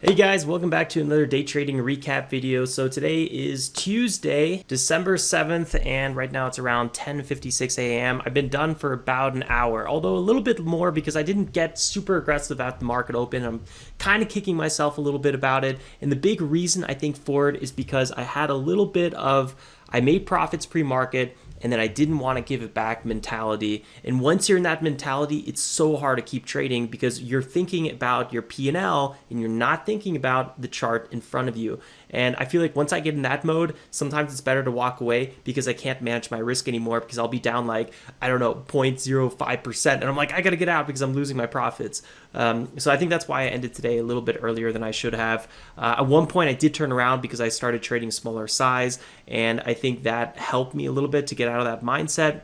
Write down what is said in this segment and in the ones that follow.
Hey guys, welcome back to another day trading recap video. So today is Tuesday, December 7th, and right now it's around 10:56 a.m. I've been done for about an hour, although a little bit more because I didn't get super aggressive at the market open. I'm kind of kicking myself a little bit about it. And the big reason I think for it is because I had a little bit of, I made profits pre-market, and then I didn't want to give it back mentality. And once you're in that mentality, it's so hard to keep trading because you're thinking about your P&L and you're not thinking about the chart in front of you. And I feel like once I get in that mode, sometimes it's better to walk away because I can't manage my risk anymore because I'll be down like, I don't know, 0.05%. And I'm like, I got to get out because I'm losing my profits. So I think that's why I ended today a little bit earlier than I should have. At one point, I did turn around because I started trading smaller size. And I think that helped me a little bit to get out of that mindset.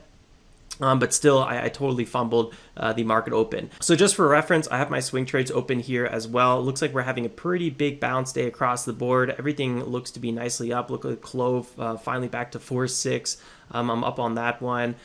But still, I totally fumbled the market open. So just for reference, I have my swing trades open here as well. It looks like we're having a pretty big bounce day across the board. Everything looks to be nicely up. Look at Clove finally back to 4.6. I'm up on that one.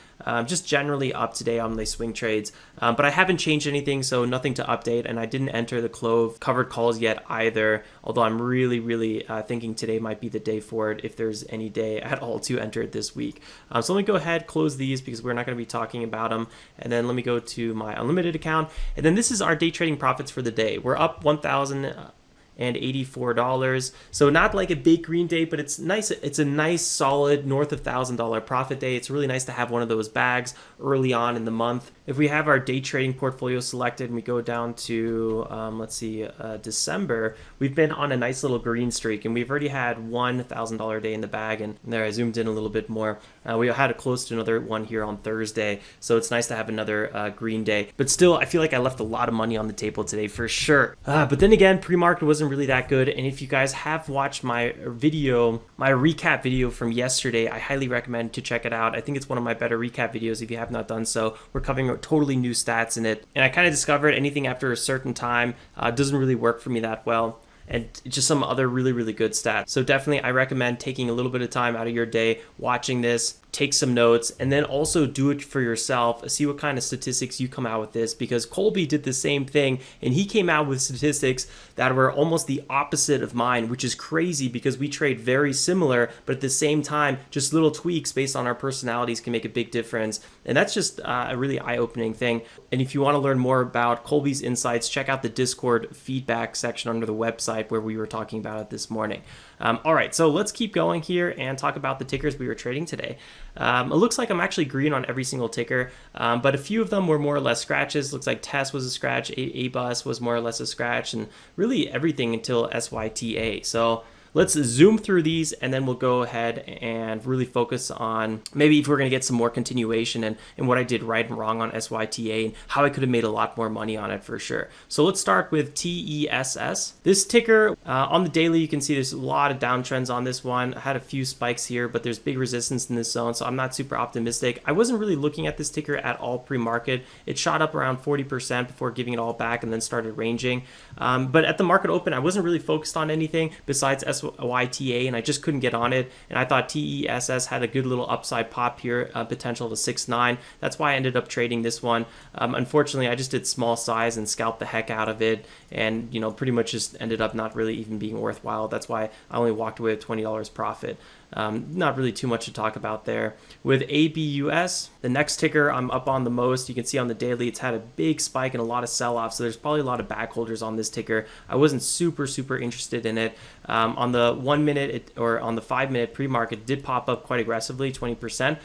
Just generally up today on the swing trades. But I haven't changed anything, so nothing to update. And I didn't enter the Clove covered calls yet either, although I'm really thinking today might be the day for it if there's any day at all to enter it this week. So let me go ahead, close these because we're not going to be talking about them. And then let me go to my unlimited account. And then this is our day trading profits for the day. We're up $1,084. So not like a big green day, but it's nice. It's a nice solid north of $1,000 profit day. It's really nice to have one of those bags early on in the month. If we have our day trading portfolio selected and we go down to, let's see, December, we've been on a nice little green streak and we've already had $1,000 day in the bag. And there I zoomed in a little bit more. We had a close to another one here on Thursday. So it's nice to have another green day. But still, I feel like I left a lot of money on the table today for sure. But then again, pre-market wasn't really that good. And if you guys have watched my video, my recap video from yesterday, I highly recommend to check it out. I think it's one of my better recap videos if you have not done so. We're covering totally new stats in it. And I kind of discovered anything after a certain time doesn't really work for me that well. And just some other really good stats. So definitely I recommend taking a little bit of time out of your day, watching this, take some notes, and then also do it for yourself. See what kind of statistics you come out with this, because Colby did the same thing and he came out with statistics that were almost the opposite of mine, which is crazy because we trade very similar, but at the same time, just little tweaks based on our personalities can make a big difference. And that's just a really eye-opening thing. And if you want to learn more about Colby's insights, check out the Discord feedback section under the website where we were talking about it this morning. All right, so let's keep going here and talk about the tickers we were trading today. It looks like I'm actually green on every single ticker, but a few of them were more or less scratches. Looks like TESS was a scratch, A Bus was more or less a scratch, and really everything until SYTA. So let's zoom through these and then we'll go ahead and really focus on maybe if we're going to get some more continuation and what I did right and wrong on SYTA and how I could have made a lot more money on it for sure. So let's start with TESS. This ticker on the daily, you can see there's a lot of downtrends on this one. I had a few spikes here, but there's big resistance in this zone, so I'm not super optimistic. I wasn't really looking at this ticker at all pre-market. It shot up around 40% before giving it all back and then started ranging. But at the market open, I wasn't really focused on anything besides SYTA, and I just couldn't get on it. And I thought TESS had a good little upside pop here, potential to 6.9. That's why I ended up trading this one. Unfortunately, I just did small size and scalped the heck out of it, and pretty much just ended up not really even being worthwhile. That's why I only walked away with $20 profit. Not really too much to talk about there. With ABUS, the next ticker I'm up on the most. You can see on the daily it's had a big spike and a lot of sell-off, so there's probably a lot of back holders on this ticker. I wasn't super interested in it. On the 1 minute or on the 5 minute pre-market, it did pop up quite aggressively, 20%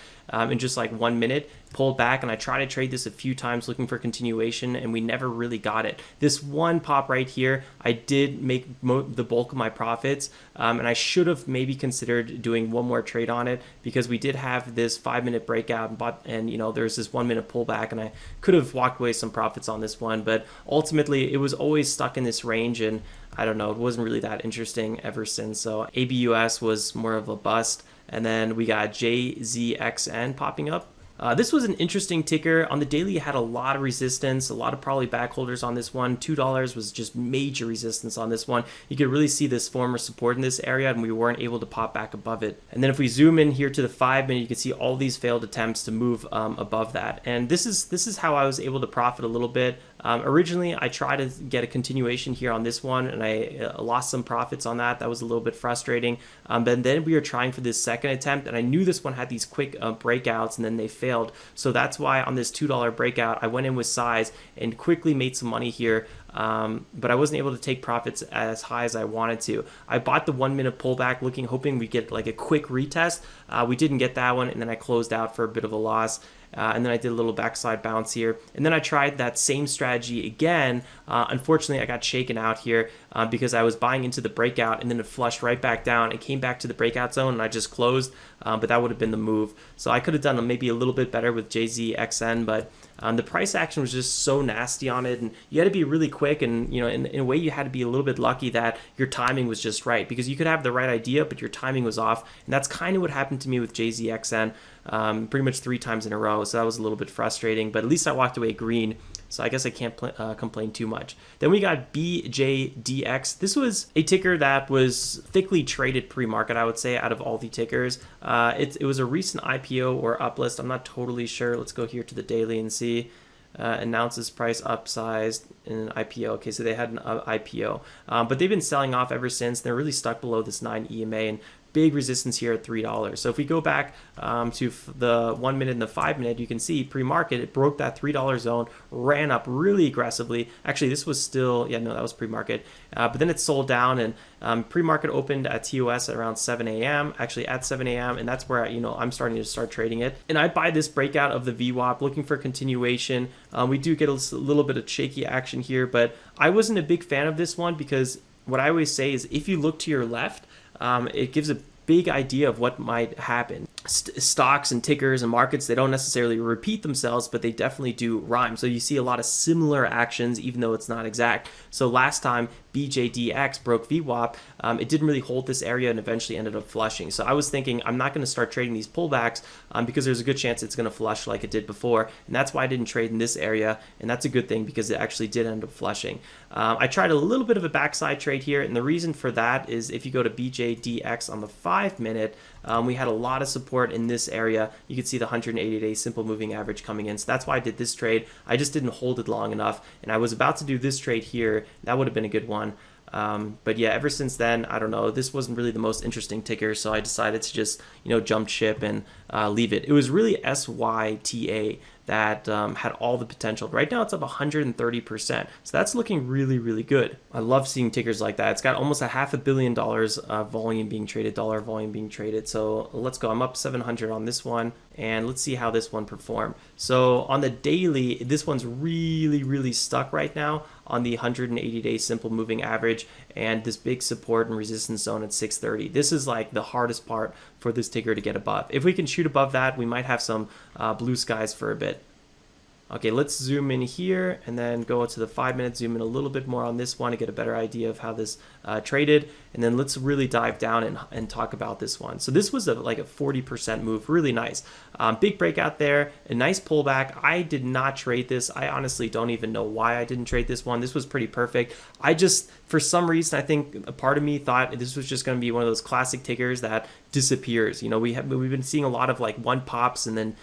in just like 1 minute. Pulled back, and I tried to trade this a few times looking for continuation, and we never really got it. This one pop right here, I did make the bulk of my profits, and I should have maybe considered doing one more trade on it because we did have this 5 minute breakout, and there's this 1 minute pullback, and I could have walked away some profits on this one, but ultimately it was always stuck in this range, and I don't know, it wasn't really that interesting ever since. So ABUS was more of a bust, and then we got JZXN popping up. This was an interesting ticker. On the daily, it had a lot of resistance, a lot of probably back holders on this one. $2 was just major resistance on this one. You could really see this former support in this area, and we weren't able to pop back above it. And then if we zoom in here to the 5 minute, you can see all these failed attempts to move above that. And this is how I was able to profit a little bit. Originally, I tried to get a continuation here on this one, and I lost some profits on that. That was a little bit frustrating. But then we were trying for this second attempt, and I knew this one had these quick breakouts, and then they failed. So that's why on this $2 breakout, I went in with size and quickly made some money here. But I wasn't able to take profits as high as I wanted to. I bought the 1 minute pullback hoping we get like a quick retest. We didn't get that one, and then I closed out for a bit of a loss. And then I did a little backside bounce here. And then I tried that same strategy again. Unfortunately, I got shaken out here because I was buying into the breakout, and then it flushed right back down and came back to the breakout zone, and I just closed. But that would have been the move. So I could have done maybe a little bit better with JZXN, but the price action was just so nasty on it, and you had to be really quick, and in a way you had to be a little bit lucky that your timing was just right, because you could have the right idea but your timing was off, and that's kind of what happened to me with JZXN pretty much 3 times in a row. So that was a little bit frustrating, but at least I walked away green, so I guess I can't complain too much. Then we got BJDX. This was a ticker that was thickly traded pre-market, I would say, out of all the tickers. It was a recent IPO or uplist. I'm not totally sure. Let's go here to the daily and see. Announces price upsized in an IPO. Okay, so they had an IPO, but they've been selling off ever since. They're really stuck below this 9 EMA, and big resistance here at $3. So if we go back to the 1 minute and the 5 minute, you can see pre-market, it broke that $3 zone, ran up really aggressively. Actually, this was still, yeah, no, that was pre-market. But then it sold down, and pre-market opened at TOS at around 7 a.m., actually at 7 a.m., and that's where, I'm starting to start trading it. And I buy this breakout of the VWAP, looking for continuation. We do get a little bit of shaky action here, but I wasn't a big fan of this one because what I always say is if you look to your left, it gives a big idea of what might happen. Stocks and tickers and markets, they don't necessarily repeat themselves, but they definitely do rhyme. So you see a lot of similar actions, even though it's not exact. So last time BJDX broke VWAP, it didn't really hold this area and eventually ended up flushing. So I was thinking I'm not going to start trading these pullbacks because there's a good chance it's going to flush like it did before. And that's why I didn't trade in this area. And that's a good thing because it actually did end up flushing. I tried a little bit of a backside trade here. And the reason for that is if you go to BJDX on the 5 minute, we had a lot of support in this area. You can see the 180-day simple moving average coming in. So that's why I did this trade. I just didn't hold it long enough. And I was about to do this trade here. That would have been a good one. But yeah, ever since then, I don't know, this wasn't really the most interesting ticker, so I decided to just, jump ship and leave it. It was really SYTA that had all the potential. Right now it's up 130%, so that's looking really, really good. I love seeing tickers like that. It's got almost $500 million volume being traded, dollar volume being traded. So let's go. I'm up 700 on this one, and let's see how this one performed. So on the daily, this one's really, really stuck right now on the 180-day simple moving average and this big support and resistance zone at 630. This is like the hardest part for this ticker to get above. If we can shoot above that, we might have some blue skies for a bit. Okay, let's zoom in here and then go to the 5 minute, zoom in a little bit more on this one to get a better idea of how this traded. And then let's really dive down and talk about this one. So this was like a 40% move, really nice. Big breakout there, a nice pullback. I did not trade this. I honestly don't even know why I didn't trade this one. This was pretty perfect. I just, for some reason, I think a part of me thought this was just going to be one of those classic tickers that disappears. We've been seeing a lot of like one pops and then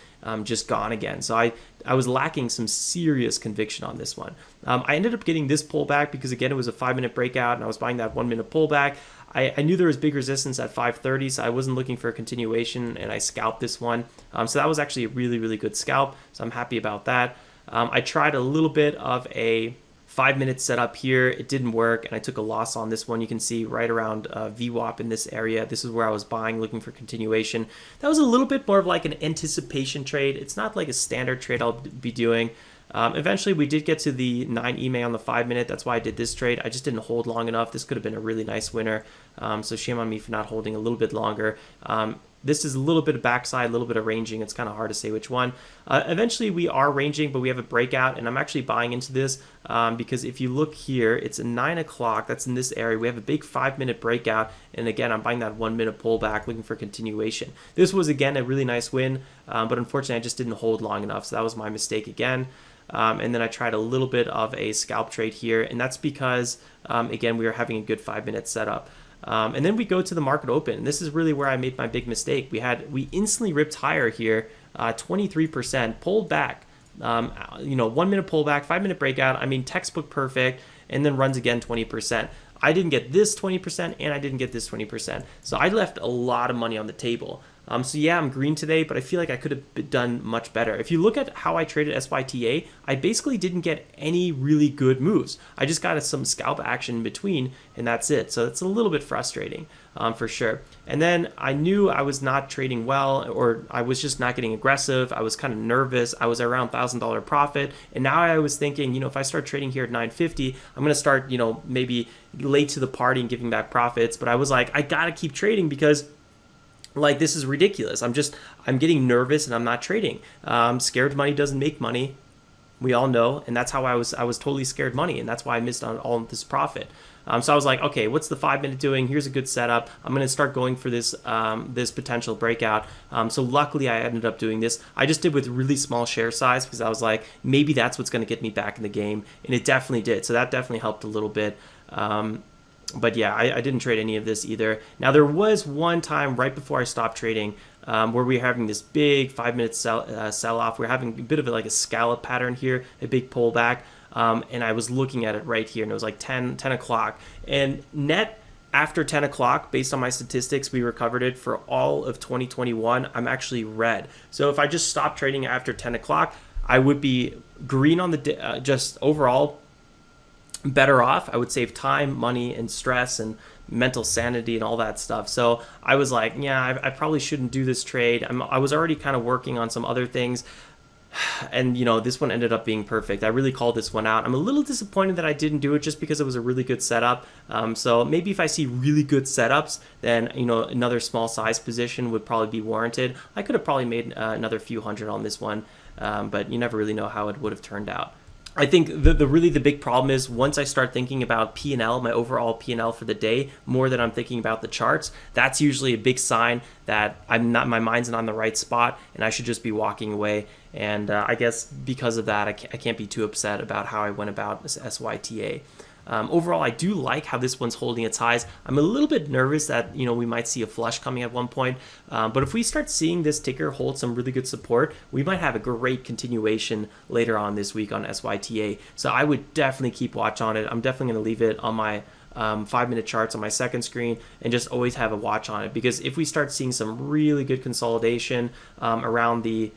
just gone again. So I was lacking some serious conviction on this one. I ended up getting this pullback because again, it was a 5 minute breakout and I was buying that 1 minute pullback. I knew there was big resistance at 530, so I wasn't looking for a continuation and I scalped this one. So that was actually a really, really good scalp. So I'm happy about that. I tried a little bit of a 5 minute setup here. It didn't work and I took a loss on this one. You can see right around VWAP in this area. This is where I was buying, looking for continuation. That was a little bit more of like an anticipation trade. It's not like a standard trade I'll be doing. Eventually we did get to the 9 EMA on the 5 minute. That's why I did this trade. I just didn't hold long enough. This could have been a really nice winner. So shame on me for not holding a little bit longer. This is a little bit of backside, a little bit of ranging. It's kind of hard to say which one. Eventually we are ranging, but we have a breakout and I'm actually buying into this because if you look here, it's 9 o'clock. That's in this area. We have a big 5 minute breakout. And again, I'm buying that 1 minute pullback, looking for continuation. This was again a really nice win, but unfortunately I just didn't hold long enough. So that was my mistake again. And then I tried a little bit of a scalp trade here. And that's because, again, we were having a good 5 minute setup. And then we go to the market open. And this is really where I made my big mistake. We instantly ripped higher here, 23%, pulled back, 1 minute pullback, 5 minute breakout. I mean, textbook perfect, and then runs again 20%. I didn't get this 20% and I didn't get this 20%. So I left a lot of money on the table. So yeah, I'm green today, but I feel like I could have done much better. If you look at how I traded SYTA, I basically didn't get any really good moves. I just got some scalp action in between, and that's it. So it's a little bit frustrating for sure. And then I knew I was not trading well, or I was just not getting aggressive. I was kind of nervous. I was around $1,000 profit. And now I was thinking, if I start trading here at 950, I'm going to start, maybe late to the party and giving back profits. But I was like, I got to keep trading because this is ridiculous. I'm getting nervous and I'm not trading. Scared money doesn't make money. We all know. And that's how I was totally scared money. And that's why I missed on all of this profit. So I was like, okay, what's the 5 minute doing? Here's a good setup. I'm going to start going for this this potential breakout. So luckily I ended up doing this. I just did with really small share size because I was like, maybe that's what's going to get me back in the game. And it definitely did. So that definitely helped a little bit. But yeah, I didn't trade any of this either. Now, there was one time right before I stopped trading where we were having this big 5 minute sell-off. We're having a bit of a scallop pattern here, a big pullback. And I was looking at it right here, and it was like 10 o'clock. And net after 10 o'clock, based on my statistics, we recovered it for all of 2021. I'm actually red. So if I just stopped trading after 10 o'clock, I would be green on the just overall better off. I would save time, money, and stress and mental sanity and all that stuff. So I was like, yeah, I probably shouldn't do this trade. I was already kind of working on some other things. And this one ended up being perfect. I really called this one out. I'm a little disappointed that I didn't do it just because it was a really good setup. So maybe if I see really good setups, then another small size position would probably be warranted. I could have probably made another few hundred on this one, but you never really know how it would have turned out. I think the big problem is once I start thinking about P&L, my overall P&L for the day, more than I'm thinking about the charts, that's usually a big sign that my mind's not in the right spot and I should just be walking away. And I guess because of that, I can't be too upset about how I went about this SYTA. Overall, I do like how this one's holding its highs. I'm a little bit nervous that we might see a flush coming at one point, but if we start seeing this ticker hold some really good support, we might have a great continuation later on this week on SYTA. So I would definitely keep watch on it. I'm definitely going to leave it on my 5 minute charts on my second screen and just always have a watch on it, because if we start seeing some really good consolidation around the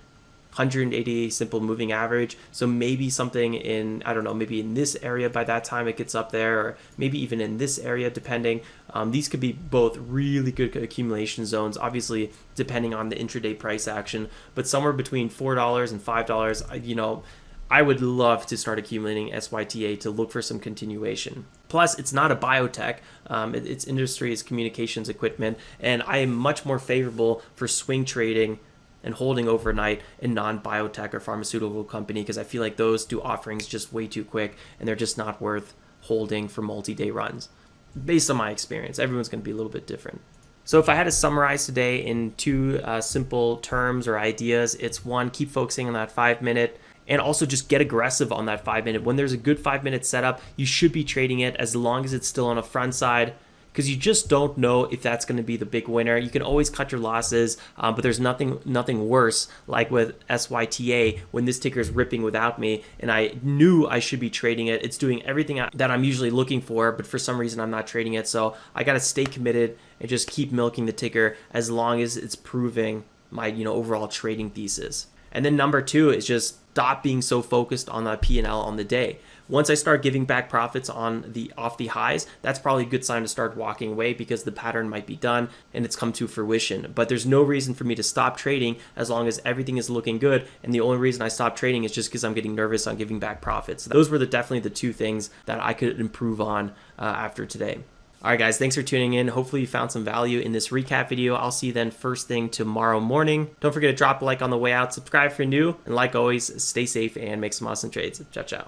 180 simple moving average, so maybe something in, I don't know, maybe in this area by that time it gets up there, or maybe even in this area depending. These could be both really good accumulation zones, obviously depending on the intraday price action, but somewhere between $4 and $5, I would love to start accumulating SYTA to look for some continuation. Plus, it's not a biotech. Its industry is communications equipment, and I am much more favorable for swing trading and holding overnight in non-biotech or pharmaceutical company, because I feel like those do offerings just way too quick and they're just not worth holding for multi-day runs. Based on my experience, everyone's going to be a little bit different. So if I had to summarize today in two simple terms or ideas, it's one, keep focusing on that 5 minute, and also just get aggressive on that 5 minute. When there's a good 5 minute setup, you should be trading it as long as it's still on a front side, because you just don't know if that's going to be the big winner. You can always cut your losses, but there's nothing worse, like with SYTA, when this ticker is ripping without me, and I knew I should be trading it. It's doing everything that I'm usually looking for, but for some reason I'm not trading it. So I got to stay committed and just keep milking the ticker as long as it's proving my overall trading thesis. And then number two is just stop being so focused on that P&L on the day. Once I start giving back profits off the highs, that's probably a good sign to start walking away, because the pattern might be done and it's come to fruition. But there's no reason for me to stop trading as long as everything is looking good. And the only reason I stopped trading is just because I'm getting nervous on giving back profits. Those were definitely the two things that I could improve on after today. All right, guys, thanks for tuning in. Hopefully you found some value in this recap video. I'll see you then first thing tomorrow morning. Don't forget to drop a like on the way out, subscribe if you're new, and like always, stay safe and make some awesome trades. Ciao, ciao.